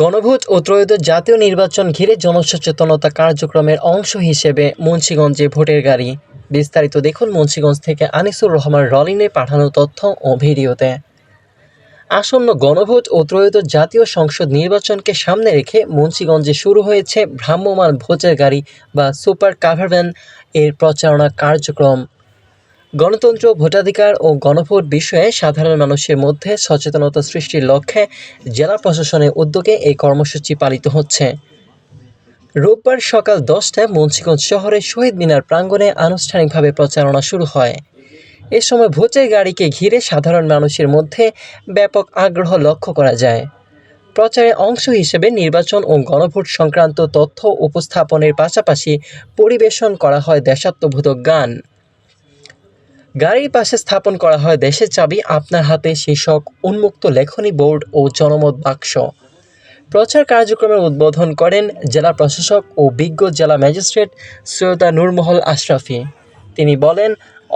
গণভোট ও ত্রয়োদশ জাতীয় নির্বাচন ঘিরে জনসচেতনতা কার্যক্রমের অংশ হিসেবে মুন্সিগঞ্জে ভোটের গাড়ি। বিস্তারিত দেখুন মুন্সিগঞ্জ থেকে আনিসুর রহমান রলিনের পাঠানো তথ্য ও ভিডিওতে। আসন্ন গণভোট ও ত্রয়োদশ জাতীয় সংসদ নির্বাচনকে সামনে রেখে মুন্সিগঞ্জে শুরু হয়েছে ভ্রাম্যমাণ ভোটের গাড়ি বা সুপার কাভারভ্যান এর প্রচারণা কার্যক্রম। গণতন্ত্র, ভোটাধিকার ও গণভোট বিষয়ে সাধারণ মানুষের মধ্যে সচেতনতা সৃষ্টির লক্ষ্যে জেলা প্রশাসনের উদ্যোগে এই কর্মসূচি পালিত হচ্ছে। রোববার সকাল 10টায় মুন্সিগঞ্জ শহরের শহীদ মিনার প্রাঙ্গণে আনুষ্ঠানিকভাবে প্রচারণা শুরু হয়। এ সময় ভোটের গাড়িকে ঘিরে সাধারণ মানুষের মধ্যে ব্যাপক আগ্রহ লক্ষ্য করা যায়। প্রচারের অংশ হিসেবে নির্বাচন ও গণভোট সংক্রান্ত তথ্য উপস্থাপনের পাশাপাশি পরিবেশন করা হয় দেশাত্মবোধক গান। গাড়ির পাশে স্থাপন করা হয় দেশের চাবি আপনার হাতে শীর্ষক উন্মুক্ত লেখনী বোর্ড ও জনমত বাক্স। প্রচার কার্যক্রমের উদ্বোধন করেন জেলা প্রশাসক ও বিজ্ঞ জেলা ম্যাজিস্ট্রেট সৈয়দা নূরমহল আশরাফী। তিনি বলেন,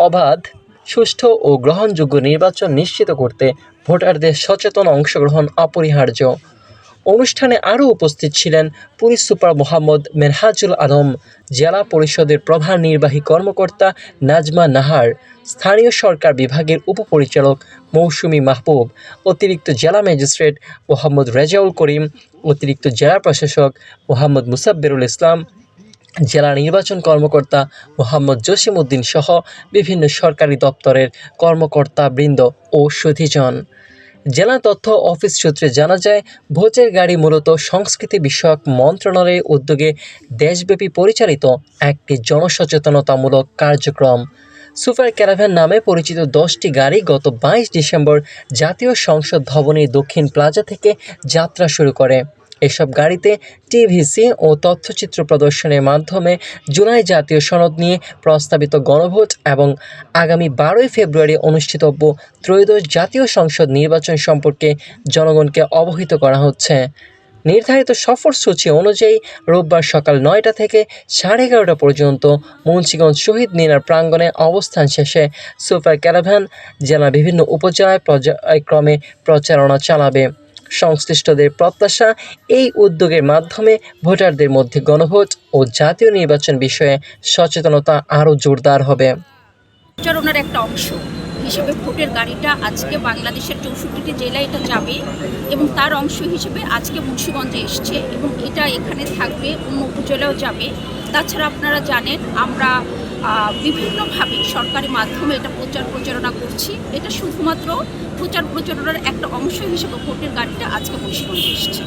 অবাধ, সুষ্ঠু ও গ্রহণযোগ্য নির্বাচন নিশ্চিত করতে ভোটারদের সচেতন অংশগ্রহণ অপরিহার্য। অনুষ্ঠানে আরও উপস্থিত ছিলেন পুলিশ সুপার মোহাম্মদ মেনহাজুল আলম, জেলা পরিষদের প্রধান নির্বাহী কর্মকর্তা নাজমা নাহার, স্থানীয় সরকার বিভাগের উপপরিচালক মৌসুমী মাহবুব, অতিরিক্ত জেলা ম্যাজিস্ট্রেট মোহাম্মদ রেজাউল করিম, অতিরিক্ত জেলা প্রশাসক মোহাম্মদ মুসাব্বিরুল ইসলাম, জেলা নির্বাচন কর্মকর্তা মোহাম্মদ জসিম উদ্দিন সহ বিভিন্ন সরকারি দপ্তরের কর্মকর্তাবৃন্দ ও সুধীজন। জেলা তথ্য অফিস সূত্রে জানা যায়, ভোটের গাড়ি মূলত সংস্কৃতি বিষয়ক মন্ত্রণালয়ের উদ্যোগে দেশব্যাপী পরিচালিত একটি জনসচেতনতামূলক কার্যক্রম। সুপার ক্যারাভ্যান নামে পরিচিত 10টি গাড়ি গত 22 ডিসেম্বর জাতীয় সংসদ ভবনের দক্ষিণ প্লাজা থেকে যাত্রা শুরু করে। এসব গাড়িতে টিভিসি ও তথ্যচিত্র প্রদর্শনের মাধ্যমে জুলাই জাতীয় সনদ নিয়ে প্রস্তাবিত গণভোট এবং আগামী 12ই ফেব্রুয়ারি অনুষ্ঠিতব্য ত্রয়োদশ জাতীয় সংসদ নির্বাচন সম্পর্কে জনগণকে অবহিত করা হচ্ছে। নির্ধারিত সফরসূচি অনুযায়ী রোববার সকাল 9টা থেকে 11:30 পর্যন্ত মুন্সিগঞ্জ শহীদ মিনার প্রাঙ্গণে অবস্থান শেষে সুপার ক্যারাভ্যান জেলার বিভিন্ন উপজেলায় পর্যায়ক্রমে প্রচারণা চালাবে। সংশ্লিষ্টদের প্রত্যাশা, এই উদ্যোগের মাধ্যমে ভোটারদের মধ্যে গণভোট ও জাতীয় নির্বাচন বিষয়ে সচেতনতা আরও জোরদার হবে। প্রচারণার একটা অংশ হিসেবে ভোটের গাড়িটা আজকে বাংলাদেশের 64টি জেলায় এটা যাবে এবং তার অংশ হিসেবে আজকে মুন্সিগঞ্জে এসছে এবং এটা এখানে থাকবে, অন্য উপজেলাও যাবে। তাছাড়া আপনারা জানেন আমরা বিভিন্নভাবে সরকারি মাধ্যমে এটা প্রচারণা করছি। এটা শুধুমাত্র প্রচারণার একটা অংশ হিসেবে ভোটের গাড়িটা আজকে মুন্সিগঞ্জে এসছে।